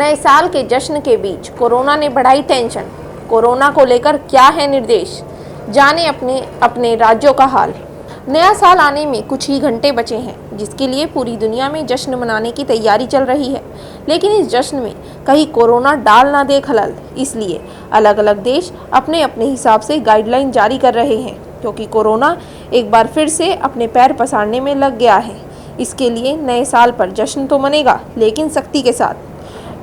नए साल के जश्न के बीच कोरोना ने बढ़ाई टेंशन। कोरोना को लेकर क्या है निर्देश, जाने अपने अपने राज्यों का हाल। नया साल आने में कुछ ही घंटे बचे हैं, जिसके लिए पूरी दुनिया में जश्न मनाने की तैयारी चल रही है। लेकिन इस जश्न में कहीं कोरोना डाल ना दे खलल, इसलिए अलग अलग देश अपने अपने हिसाब से गाइडलाइन जारी कर रहे हैं, क्योंकि कोरोना एक बार फिर से अपने पैर पसारने में लग गया है। इसके लिए नए साल पर जश्न तो मनेगा, लेकिन सख्ती के साथ,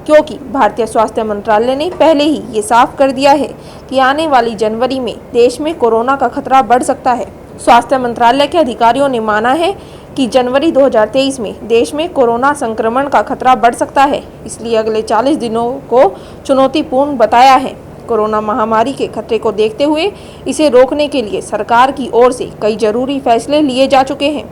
क्योंकि भारतीय स्वास्थ्य मंत्रालय ने पहले ही ये साफ कर दिया है कि आने वाली जनवरी में देश में कोरोना का खतरा बढ़ सकता है। स्वास्थ्य मंत्रालय के अधिकारियों ने माना है कि जनवरी 2023 में देश में कोरोना संक्रमण का खतरा बढ़ सकता है, इसलिए अगले 40 दिनों को चुनौतीपूर्ण बताया है। कोरोना महामारी के खतरे को देखते हुए इसे रोकने के लिए सरकार की ओर से कई जरूरी फैसले लिए जा चुके हैं।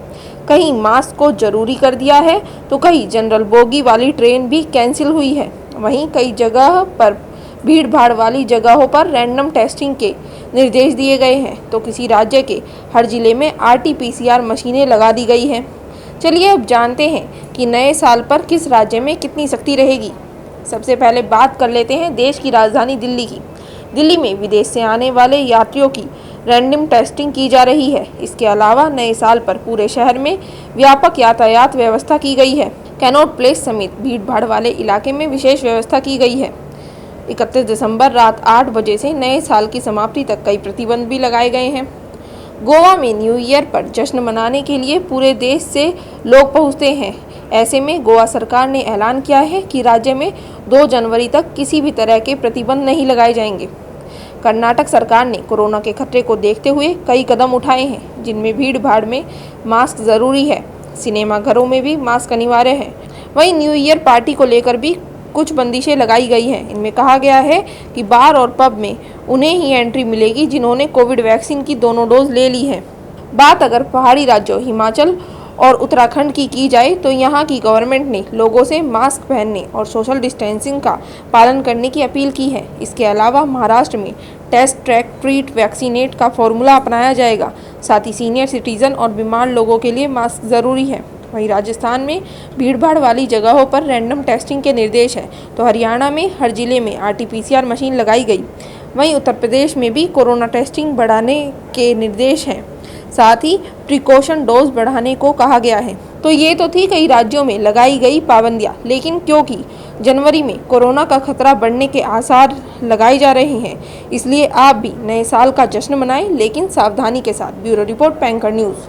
कहीं मास्क को जरूरी कर दिया है, तो कहीं जनरल बोगी वाली ट्रेन भी कैंसिल हुई है। वहीं कई जगह पर भीड़ भाड़ वाली जगहों पर रैंडम टेस्टिंग के निर्देश दिए गए हैं, तो किसी राज्य के हर जिले में RT-PCR मशीनें लगा दी गई हैं। चलिए अब जानते हैं कि नए साल पर किस राज्य में कितनी सख्ती रहेगी। सबसे पहले बात कर लेते हैं देश की राजधानी दिल्ली की। दिल्ली में विदेश से आने वाले यात्रियों की रैंडम टेस्टिंग की जा रही है। इसके अलावा नए साल पर पूरे शहर में व्यापक यातायात व्यवस्था की गई है। कैनॉट प्लेस समेत भीड़ भाड़ वाले इलाके में विशेष व्यवस्था की गई है। 31 दिसंबर रात 8 बजे से नए साल की समाप्ति तक कई प्रतिबंध भी लगाए गए हैं। गोवा में न्यू ईयर पर जश्न मनाने के लिए पूरे देश से लोग पहुंचते हैं। ऐसे में गोवा सरकार ने ऐलान किया है कि राज्य में 2 जनवरी तक किसी भी तरह के प्रतिबंध नहीं लगाए जाएंगे। कर्नाटक सरकार ने कोरोना के खतरे को देखते हुए कई कदम उठाए हैं, जिनमें भीड़ भाड़ में मास्क जरूरी है। सिनेमा घरों में भी मास्क अनिवार्य है। वहीं न्यू ईयर पार्टी को लेकर भी कुछ बंदिशें लगाई गई हैं। इनमें कहा गया है कि बार और पब में उन्हें ही एंट्री मिलेगी जिन्होंने कोविड वैक्सीन की दोनों डोज ले ली है। बात अगर पहाड़ी राज्यों हिमाचल और उत्तराखंड की जाए, तो यहाँ की गवर्नमेंट ने लोगों से मास्क पहनने और सोशल डिस्टेंसिंग का पालन करने की अपील की है। इसके अलावा महाराष्ट्र में टेस्ट, ट्रैक, ट्रीट, वैक्सीनेट का फॉर्मूला अपनाया जाएगा। साथ ही सीनियर सिटीजन और बीमार लोगों के लिए मास्क ज़रूरी है। वहीं राजस्थान में भीड़भाड़ वाली जगहों पर रैंडम टेस्टिंग के निर्देश है, तो हरियाणा में हर जिले में RT-PCR मशीन लगाई गई। वहीं उत्तर प्रदेश में भी कोरोना टेस्टिंग बढ़ाने के निर्देश हैं। साथ ही प्रिकॉशन डोज बढ़ाने को कहा गया है। तो ये तो थी कई राज्यों में लगाई गई पाबंदियां, लेकिन क्योंकि जनवरी में कोरोना का खतरा बढ़ने के आसार लगाए जा रहे हैं, इसलिए आप भी नए साल का जश्न मनाएं, लेकिन सावधानी के साथ। ब्यूरो रिपोर्ट, पैंकर न्यूज़।